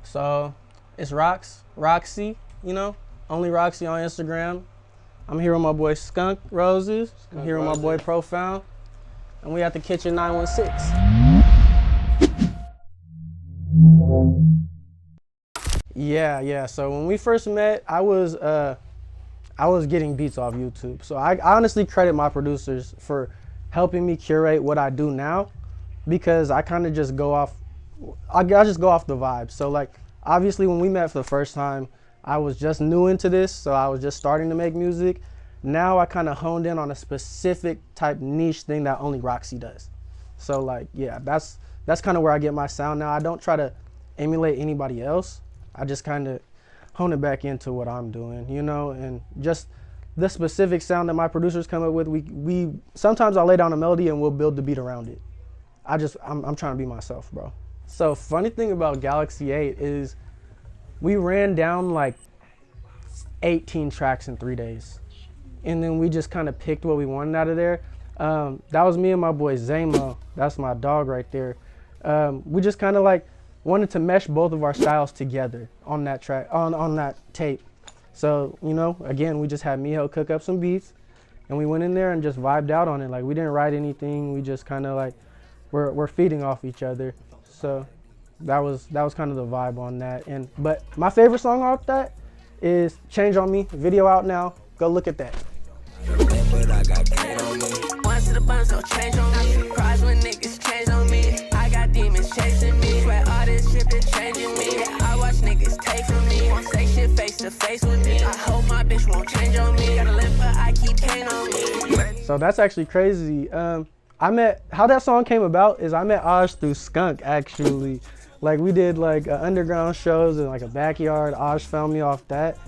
So it's Roxxii, you know, only Roxxii on Instagram. I'm here with my boy Skunk Roses. I'm here with my boy Profound. And we at the Kitchen 916. Yeah. So when we first met, I was getting beats off YouTube. So I honestly credit my producers for helping me curate what I do now, because I kind of just go off, I just go off the vibe. So like, obviously when we met for the first time, I was just new into this, so I was just starting to make music. Now I kind of honed in on a specific type niche thing that only Roxxii does. So like, yeah, that's kind of where I get my sound now. I don't try to emulate anybody else. I just kind of hone it back into what I'm doing, you know, and just the specific sound that my producers come up with. We sometimes I'll lay down a melody and we'll build the beat around it. I'm trying to be myself, bro. So funny thing about Galaxy 8 is we ran down like 18 tracks in 3 days. And then we just kind of picked what we wanted out of there. That was me and my boy Zamo. That's my dog right there. We just kind of like wanted to mesh both of our styles together on that track, on that tape. So, you know, again, we just had Miho cook up some beats and we went in there and just vibed out on it. Like, we didn't write anything. We just kind of like, we're feeding off each other. So that was kind of the vibe on that. But my favorite song off that is Change on Me. Video out now. Go look at that. Once to the bun, so change on me. Cries when niggas change on me. I got demons chasing me. Swear all this shit been changing me. Yeah, I watch niggas take from me. Won't say shit face to face with me. I hope my bitch won't change on me. Gotta live, but I keep pain on me. So that's actually crazy. How that song came about is I met Aj through Skunk, actually. Like, we did like underground shows in like a backyard. Aj found me off that.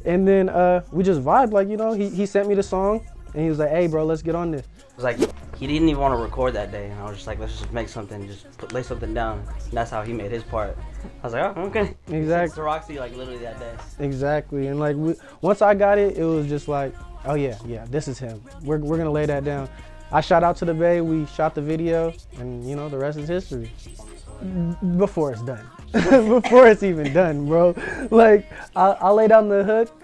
And then we just vibed, like, you know, he sent me the song and he was like, hey bro, let's get on this. It was like, he didn't even want to record that day. And I was just like, let's just make something, lay something down. And that's how he made his part. I was like, oh, okay. Exactly. To Roxxii, like, literally that day. Exactly. And like, once I got it, it was just like, oh yeah, this is him. We're gonna lay that down. I shot out to the Bay, we shot the video, and you know, the rest is history. Before it's done. Before it's even done, bro. Like, I'll lay down the hook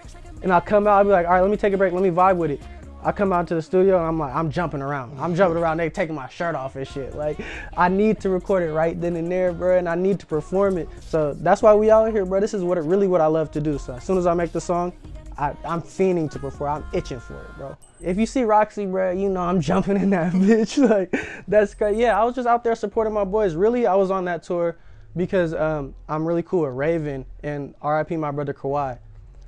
and I'll come out, I'll be like, all right, let me take a break, let me vibe with it. I come out to the studio and I'm like, I'm jumping around. They taking my shirt off and shit. Like, I need to record it right then and there, bro, and I need to perform it. So that's why we out here, bro. This is really what I love to do. So as soon as I make the song, I'm fiending to perform. I'm itching for it, bro. If you see Roxxii, bro, you know I'm jumping in that bitch. Like, that's crazy. Yeah, I was just out there supporting my boys. Really, I was on that tour because I'm really cool with Raven and RIP my brother Kawhi.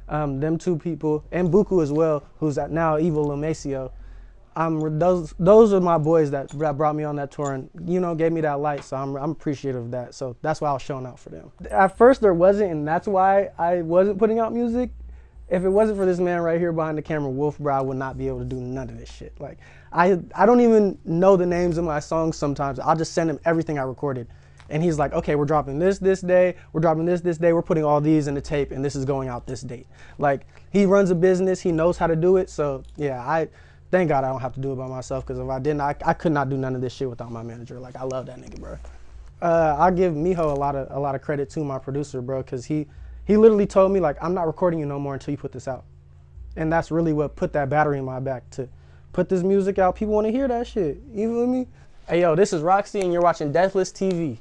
Them two people, and Buku as well, who's now Evil Lumacio. Those are my boys that brought me on that tour and, you know, gave me that light. So I'm appreciative of that. So that's why I was showing out for them. At first there wasn't, and that's why I wasn't putting out music. If it wasn't for this man right here behind the camera, Wolf, bro, I would not be able to do none of this shit. Like, I don't even know the names of my songs sometimes. I'll just send him everything I recorded. And he's like, okay, we're dropping this day, we're dropping this day, we're putting all these in the tape, and this is going out this date. Like, he runs a business, he knows how to do it. So yeah, thank God I don't have to do it by myself, because if I didn't, I could not do none of this shit without my manager. Like, I love that nigga, bro. I give Miho a lot of credit to my producer, bro, because he literally told me, like, I'm not recording you no more until you put this out. And that's really what put that battery in my back to put this music out. People want to hear that shit. You feel me? Hey, yo, this is Roxxii, and you're watching Deathless TV.